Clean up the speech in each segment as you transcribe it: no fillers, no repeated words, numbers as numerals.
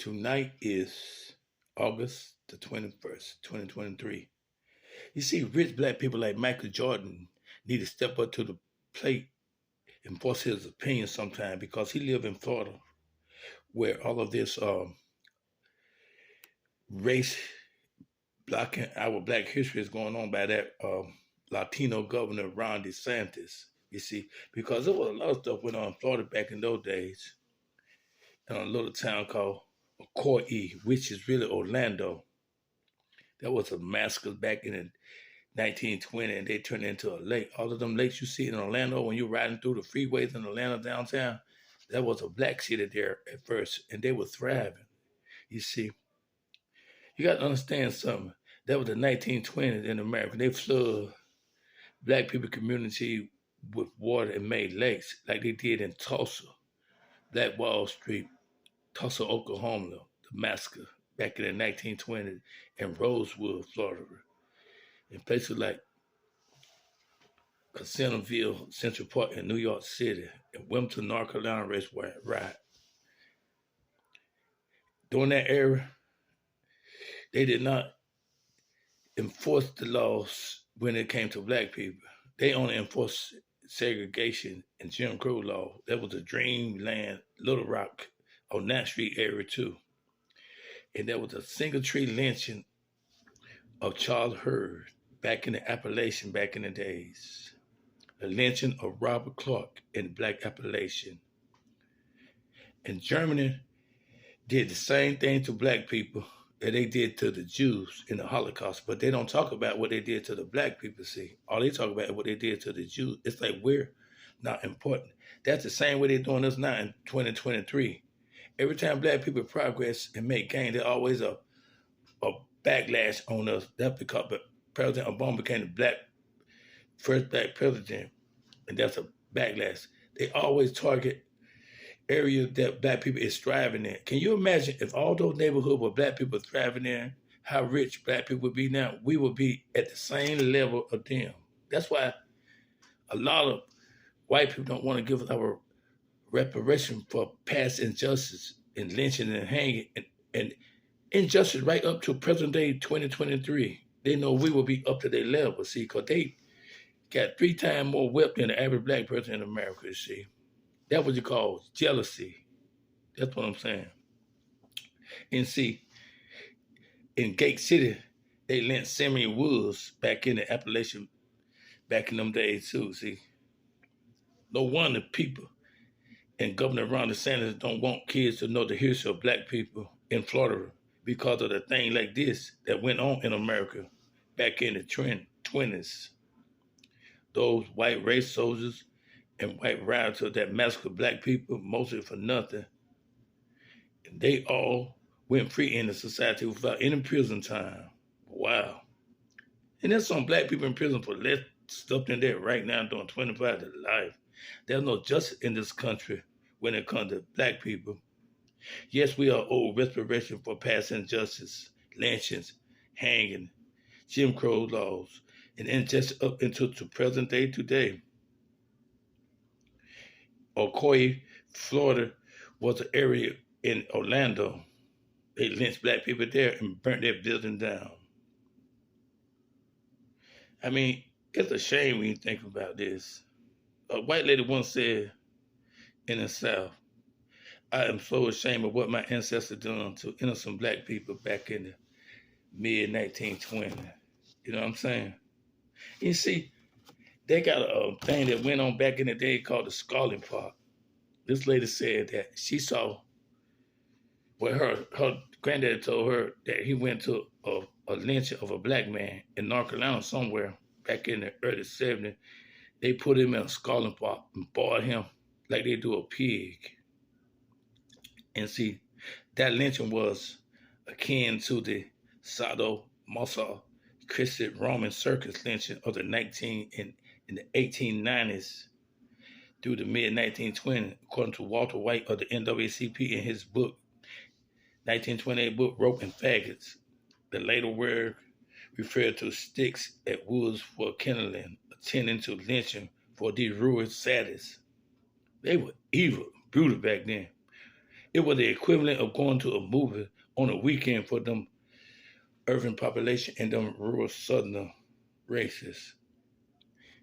Tonight is August the 21st, 2023. You see, rich black people like Michael Jordan need to step up to the plate and voice his opinion sometime because he live in Florida where all of this race blocking our black history is going on by that Latino governor Ron DeSantis. You see, because there was a lot of stuff went on in Florida back in those days in a little town called Coy, which is really Orlando. There was a massacre back in the 1920, and they turned it into a lake. All of them lakes you see in Orlando when you're riding through the freeways in Atlanta downtown, there was a black city there at first, and they were thriving. You see, you got to understand something. That was the 1920s in America. They flooded black people community with water and made lakes like they did in Tulsa, Black Wall Street, Tulsa, Oklahoma, the massacre back in the 1920s, and Rosewood, Florida, and places like Casino'ville, Central Park in New York City, and Wilmington, North Carolina Raceway Ride. During that era, they did not enforce the laws when it came to black people. They only enforced segregation and Jim Crow law. That was the Dreamland, Little Rock, on that street area too. And there was a single tree lynching of Charles Hurd back in the Appalachian back in the days. The lynching of Robert Clark in the Black Appalachian. And Germany did the same thing to black people that they did to the Jews in the Holocaust, but they don't talk about what they did to the black people, see. All they talk about is what they did to the Jews. It's like we're not important. That's the same way they're doing us now in 2023. Every time black people progress and make gain, there's always a backlash on us. That's because President Obama became the first black president, and that's a backlash. They always target areas that black people is thriving in. Can you imagine if all those neighborhoods where black people are thriving in, how rich black people would be now? We would be at the same level of them. That's why a lot of white people don't want to give us our reparation for past injustice and lynching and hanging and injustice right up to present day 2023. They know we will be up to their level, see, because they got 3 times more wealth than the average black person in America, see. That's what you call jealousy. That's what I'm saying. And see, in Gate City, they lent Simeon Woods back in the Appalachian, back in them days too, see. No wonder people and Governor Ron DeSantis don't want kids to know the history of black people in Florida because of the thing like this that went on in America back in the 20s. Those white race soldiers and white rioters that massacred black people mostly for nothing. And they all went free in the society without any prison time. Wow. And there's some black people in prison for less stuff than that right now doing 25 to life. There's no justice in this country when it comes to black people. Yes, we are owed reparation for past injustice, lynchings, hanging, Jim Crow laws, and injustice up into the present day today. Ocoee, Florida, was an area in Orlando. They lynched black people there and burnt their building down. I mean, it's a shame when you think about this. A white lady once said in the South, I am so ashamed of what my ancestors done to innocent black people back in the mid-1920s. You know what I'm saying? You see, they got a thing that went on back in the day called the Scalding Park. This lady said that she saw what her granddaddy told her that he went to a lynching of a black man in North Carolina somewhere back in the early 70s. They put him in a Scalding Park and boiled him like they do a pig. And see, that lynching was akin to the Christian Roman circus lynching of the in the 1890s through the mid-1920s, according to Walter White of the NAACP in his book, 1928 book, Rope and Faggots. The later word referred to sticks at woods for kindling, attending to lynching for these ruined sadists. They were evil, brutal back then. It was the equivalent of going to a movie on a weekend for them urban population and them rural southern races.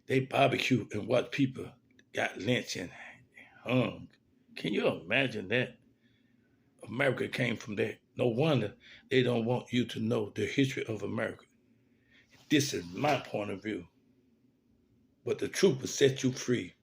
They barbecue and watch people got lynched and hung. Can you imagine that? America came from that. No wonder they don't want you to know the history of America. This is my point of view. But the truth will set you free.